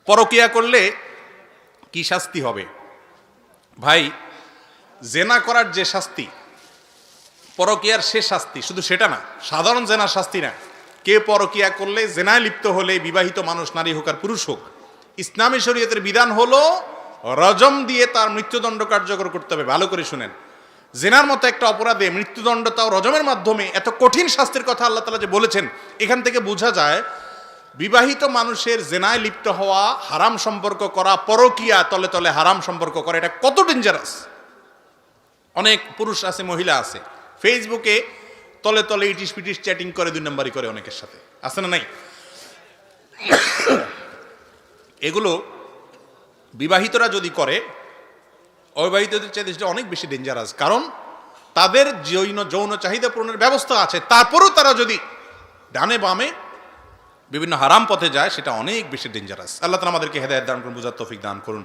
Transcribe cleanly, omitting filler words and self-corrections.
পরকিয়া করলে কি শাস্তি হবে? ভাই, জেনা করার যে শাস্তি, পরকিয়ার সে শাস্তি শুধু সেটা না, সাধারণ জেনার শাস্তি না। কে পরকিয়া করলে, জেনায় লিপ্ত হলে, বিবাহিত মানুষ, নারী হোক আর পুরুষ হোক, ইসলামী শরীয়তের বিধান হলো রজম দিয়ে তার মৃত্যুদণ্ড কার্যকর করতে হবে। ভালো করে শুনেন, জেনার মতো একটা অপরাধে মৃত্যুদণ্ড, তাও রজমের মাধ্যমে, এত কঠিন শাস্তির কথা আল্লাহ তাআলা যে বলেছেন, এখান থেকে বোঝা যায় বিবাহিত মানুষের জেনায় লিপ্ত হওয়া, হারাম সম্পর্ক করা, পরকিয়া তলে তলে হারাম সম্পর্ক করা, এটা কত ডেঞ্জারাস। অনেক পুরুষ আছে, মহিলা আছে, ফেসবুকে তলে তলে ইটিস পিটিস চ্যাটিং করে, 2 নম্বরই করে অনেকের সাথে, আছে না নাই? এগুলো বিবাহিতরা যদি করে, অবিবাহিতদের চাইতে সেটা অনেক বেশি ডেঞ্জারাস। কারণ তাদের যৌন চাহিদা পূরণের ব্যবস্থা আছে, তারপরেও তারা যদি ডানে বামে বিভিন্ন হারাম পথে যায়, সেটা অনেক বেশি ডেঞ্জারাস। আল্লাহ তাআলা আমাদেরকে হেদায়েত দান করুন, বুঝার তৌফিক দান করুন।